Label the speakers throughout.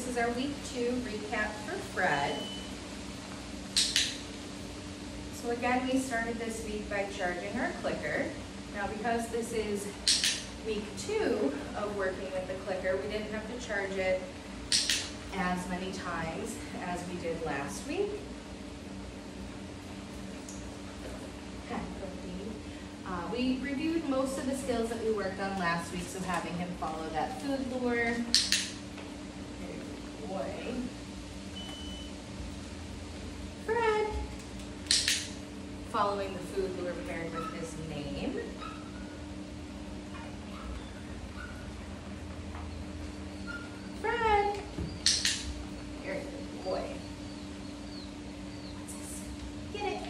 Speaker 1: this is our week 2 recap for Fred. So again, we started this week by charging our clicker. Now because this is week 2 of working with the clicker, we didn't have to charge it as many times as we did last week. We reviewed most of the skills that we worked on last week, so having him follow that food lure. Good boy. Fred. Following the food lure paired with his name. Fred. Very good boy. What's this? Get it.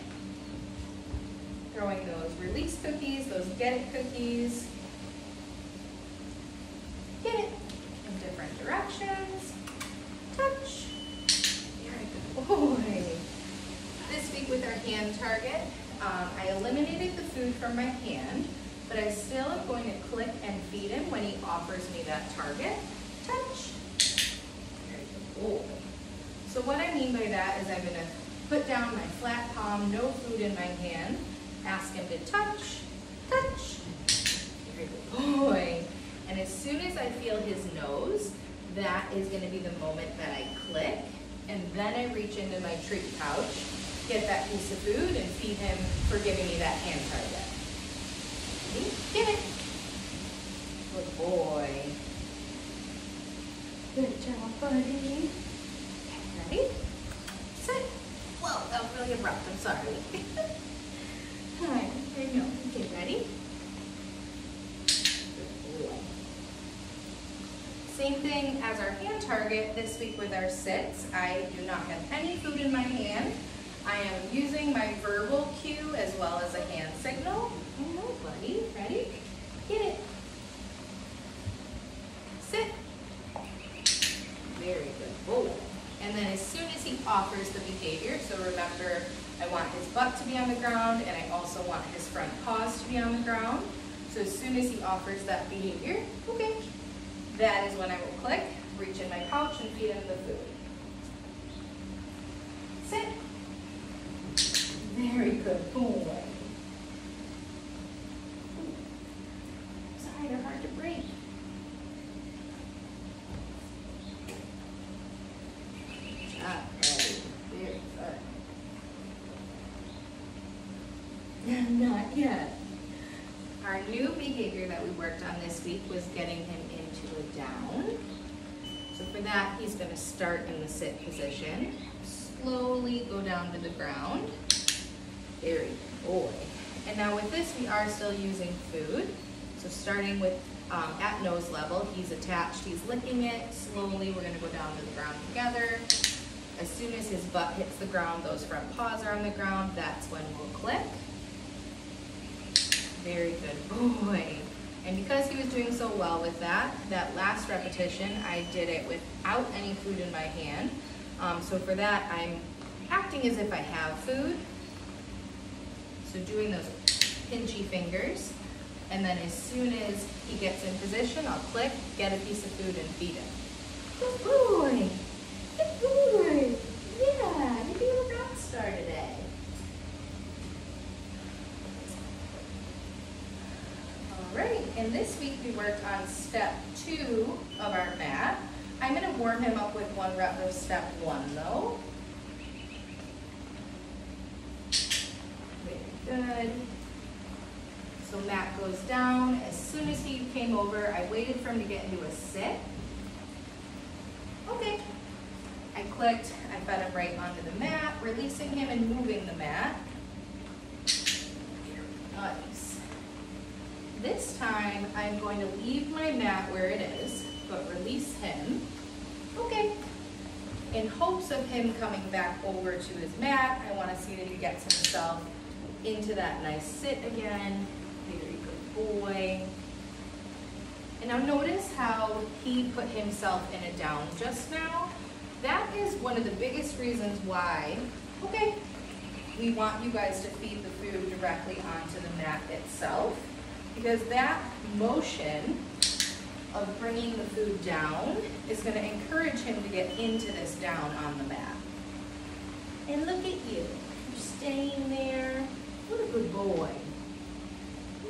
Speaker 1: Throwing those release cookies, those get it cookies. Get it in different directions. Touch. Very good boy. This week with our hand target, I eliminated the food from my hand, but I still am going to click and feed him when he offers me that target. Touch. Very good boy. So what I mean by that is I'm going to put down my flat palm, no food in my hand. Ask him to touch, touch. Very good boy. And as soon as I feel his nose, that is going to be the moment that I click, and then I reach into my treat pouch, get that piece of food, and feed him for giving me that hand target. Ready? Get it. Good boy. Good job, buddy. Ready? Sit. Whoa, that was really abrupt. I'm sorry. Hi, there you go. Okay, ready? Good boy. Same thing as our hand target this week with our sits. I do not have any food in my hand. I am using my verbal cue as well as a hand signal. Oh no, buddy. Ready? Get it. Sit. Very good boy. And then as soon as he offers the behavior, so remember, I want his butt to be on the ground, and I also want his front paws to be on the ground. So as soon as he offers that behavior, okay, that is when I will click, reach in my pouch, and feed him the food. Sit. Very good boy. Sorry, they're hard to break. Very good. Not yet. Our new behavior that we worked on this week was getting him into a down. So for that, he's going to start in the sit position, slowly go down to the ground. Very good boy. And now with this, we are still using food. So starting with at nose level, he's attached, he's licking it. Slowly, we're going to go down to the ground together. As soon as his butt hits the ground, those front paws are on the ground, that's when we'll click. Very good boy. And because he was doing so well with that last repetition, I did it without any food in my hand. So for that, I'm acting as if I have food. So doing those pinchy fingers. And then as soon as he gets in position, I'll click, get a piece of food, and feed him. Good boy. Good boy. Yeah, you're being a rock star today. All right, and this week we worked on step 2 of our mat. I'm going to warm him up with 1 rep of step 1 though. Very good. So mat goes down. As soon as he came over, I waited for him to get into a sit. Okay. I clicked, I fed him right onto the mat, releasing him and moving the mat. Nice. This time, I'm going to leave my mat where it is, but release him. Okay. In hopes of him coming back over to his mat, I want to see that he gets himself into that nice sit again. Very good boy. And now notice how he put himself in a down just now. That is one of the biggest reasons why, okay, we want you guys to feed the food directly onto the mat itself, because that motion of bringing the food down is going to encourage him to get into this down on the mat. And look at you. You're staying there. What a good boy.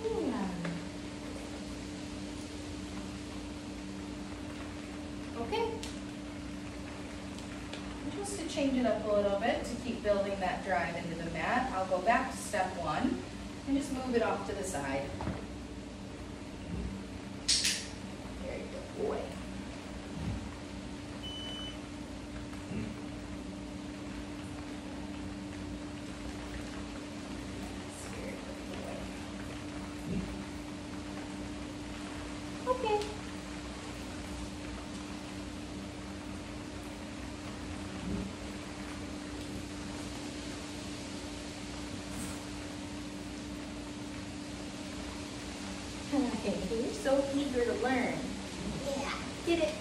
Speaker 1: Yeah. Okay. Just to change it up a little bit to keep building that drive into the mat, I'll go back to step one and just move it off to the side. Very good boy. Very good boy. Okay. You're so eager to learn. Yeah, get it.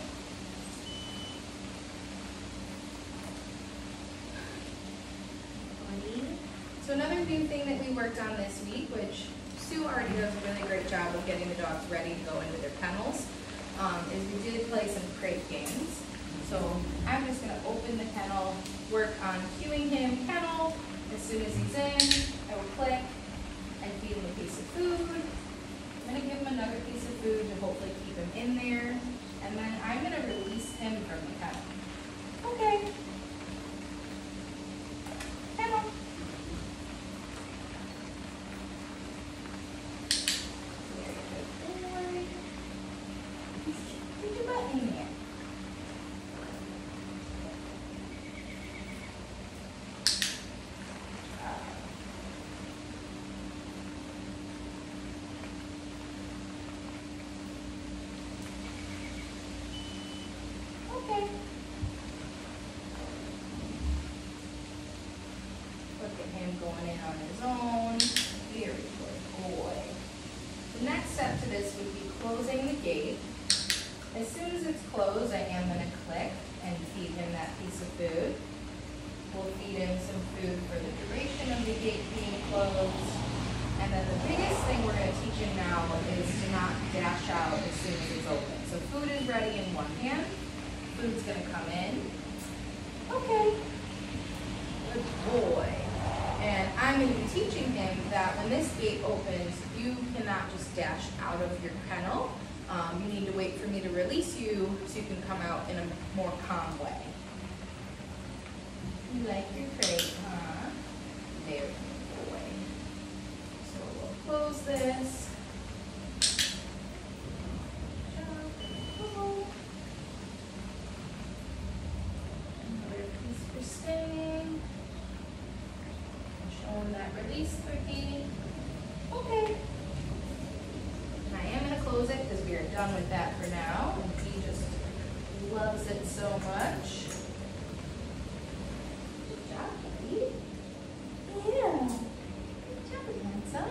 Speaker 1: So another new thing that we worked on this week, which Sue already does a really great job of getting the dogs ready to go into their kennels, is we did play some crate games. So I'm just going to open the kennel, work on cueing him kennel. As soon as he's in, I will click and feed him a piece of food. I'm going to give him another piece of food to hopefully keep him in there. And then I'm going to release him from the kennel. Okay. Kennel. Very good boy. Put your butt in there. Okay. Look at him going in on his own. Very good boy. The next step to this would be closing the gate. As soon as it's closed, I am going to click and feed him that piece of food. We'll feed him some food for the duration of the gate being closed. And then the biggest thing we're going to teach him now is to not dash out as soon as it's open. So food is ready in one hand. Food's going to come in. Okay. Good boy. And I'm going to be teaching him that when this gate opens, you cannot just dash out of your kennel. You need to wait for me to release you so you can come out in a more calm way. You like your crate, huh? There, good boy. So we'll close this. Staying. Showing that release cookie. Okay. And I am going to close it because we are done with that for now. And he just loves it so much. Good job, buddy. Yeah. Good job, handsome.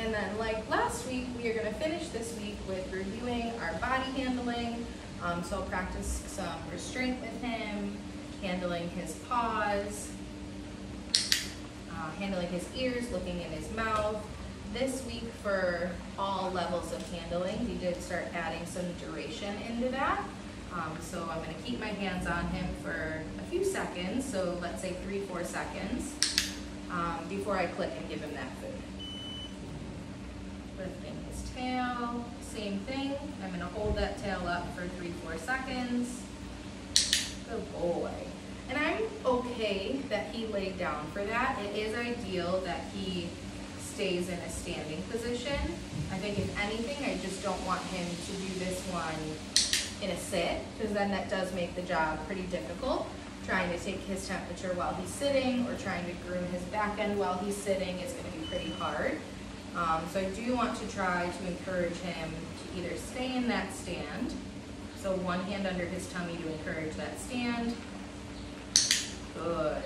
Speaker 1: And then, like last week, we are going to finish this week with reviewing our body handling. So I'll practice some restraint with him, handling his paws, handling his ears, looking in his mouth. This week, for all levels of handling, we did start adding some duration into that. So I'm going to keep my hands on him for a few seconds, so let's say 3-4 seconds, before I click and give him that food. Lifting his tail, same thing. I'm going to hold that tail up for 3-4 seconds. Good boy. And I'm okay that he laid down for that. It is ideal that he stays in a standing position. I think if anything, I just don't want him to do this one in a sit, because then that does make the job pretty difficult. Trying to take his temperature while he's sitting or trying to groom his back end while he's sitting is going to be pretty hard. So I do want to try to encourage him to either stay in that stand, so one hand under his tummy to encourage that stand. Good.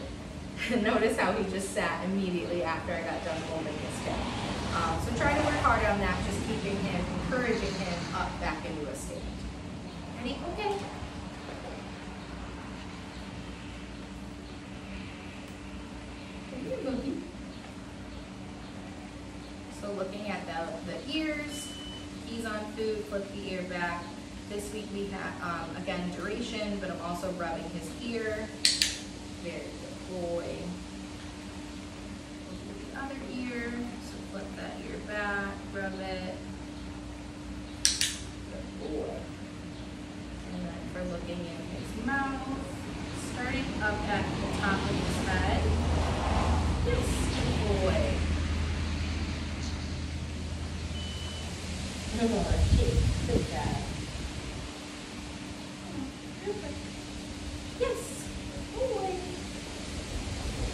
Speaker 1: Notice how he just sat immediately after I got done holding his tail. So try to work hard on that, just keeping him, encouraging him up back into a stand. Ready? Okay. So looking the ears. He's on food, flip the ear back. This week we have, again, duration, but I'm also rubbing his ear. Very good boy. Look at the other ear. So flip that ear back, rub it. Good boy. And then for looking in his mouth, starting up at the top of his head. Yes, good boy. Good job. Perfect. Yes, good boy.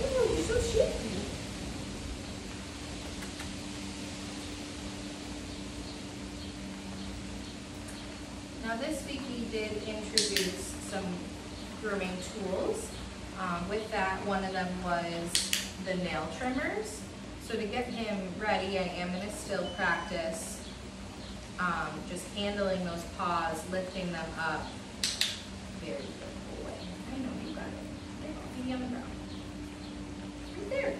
Speaker 1: Oh, you're so shaky. Now this week we did introduce some grooming tools. With that, one of them was the nail trimmers. So to get him ready, I am going to still practice just handling those paws, lifting them up. Very good boy. I know you got it. There, maybe on the ground. Right there.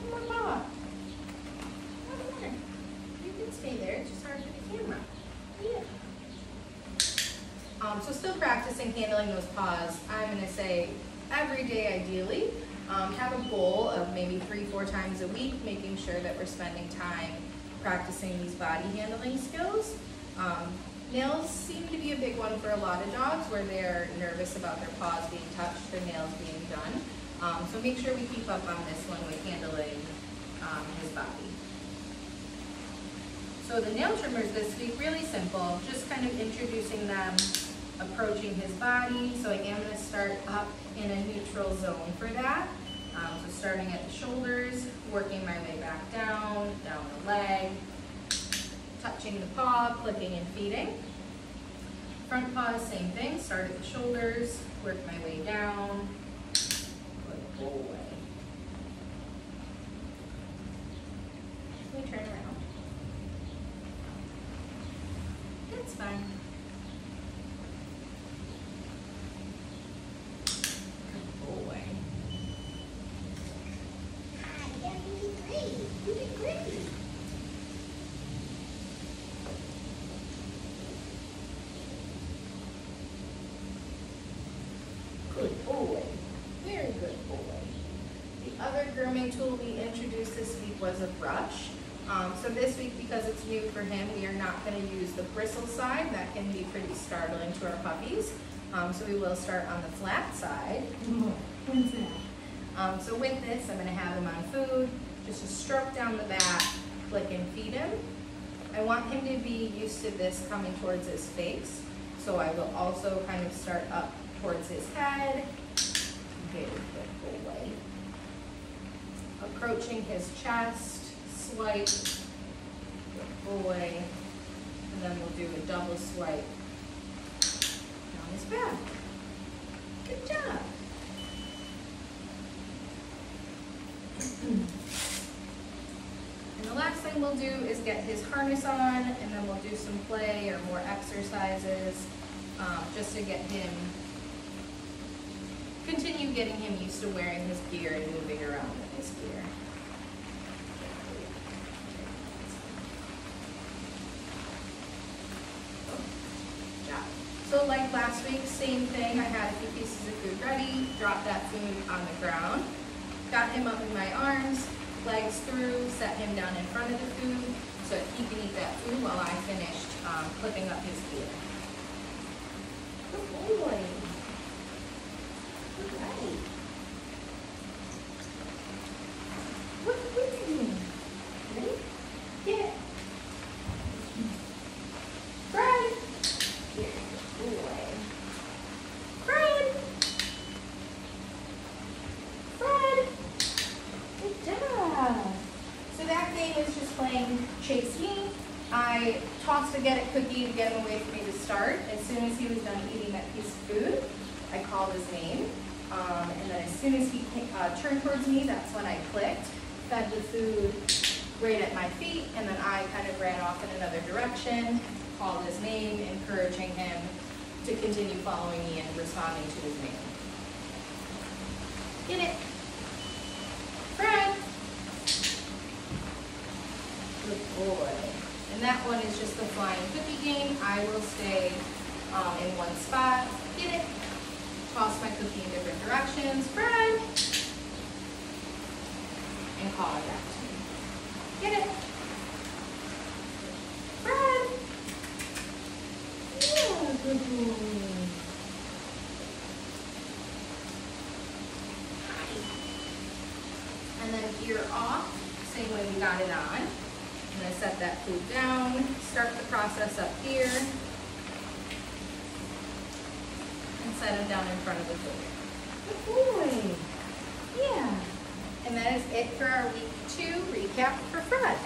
Speaker 1: One more paw. One more. You can stay there. It's just hard for the camera. Yeah. So still practicing handling those paws. I'm going to say every day ideally. Have a goal of maybe 3-4 times a week, making sure that we're spending time practicing these body handling skills. Nails seem to be a big one for a lot of dogs where they're nervous about their paws being touched, their nails being done. So make sure we keep up on this one with handling his body. So the nail trimmers this week, really simple, just kind of introducing them, approaching his body. So I am going to start up in a neutral zone for that. So starting at the shoulders, working my way back down the leg, touching the paw, clicking and feeding. Front paws, same thing, start at the shoulders, work my way down, good boy. Let me turn around. That's fine. Good boy. Very good boy. The other grooming tool we introduced this week was a brush. So this week, because it's new for him, we are not going to use the bristle side. That can be pretty startling to our puppies. So we will start on the flat side. What's that? So with this, I'm going to have him on food. Just a stroke down the back, click and feed him. I want him to be used to this coming towards his face. So I will also kind of start up towards his head. Very good boy. Approaching his chest, swipe, good boy. And then we'll do a double swipe down his back. Good job. And the last thing we'll do is get his harness on, and then we'll do some play or more exercises just to get him, continue getting him used to wearing his gear and moving around in his gear. Good job. So like last week, same thing. I had a few pieces of food ready, dropped that food on the ground, got him up in my arms, legs through, set him down in front of the food so that he can eat that food while I finished clipping up his gear. Good boy. Good right. What are you doing? Ready? Get. Fred. Good boy. Fred. Fred. Good job. So that game is just playing Chase Me. I tossed a Get It cookie to get him away from me to start. As soon as he was done eating that piece of food, I called his name. And then as soon as he turned towards me, that's when I clicked, fed the food right at my feet, and then I kind of ran off in another direction, called his name, encouraging him to continue following me and responding to his name. Get it. Fred. And that one is just the flying cookie game. I will stay in one spot, get it, toss my cookie in different directions, Fred, and call it back to me. Get it, Fred. Yeah, good boy. And then ear off, same way we got it on. I'm going to set that food down, start the process up here, and set him down in front of the food. Good boy. Yeah. And that is it for our week 2 recap for Fred.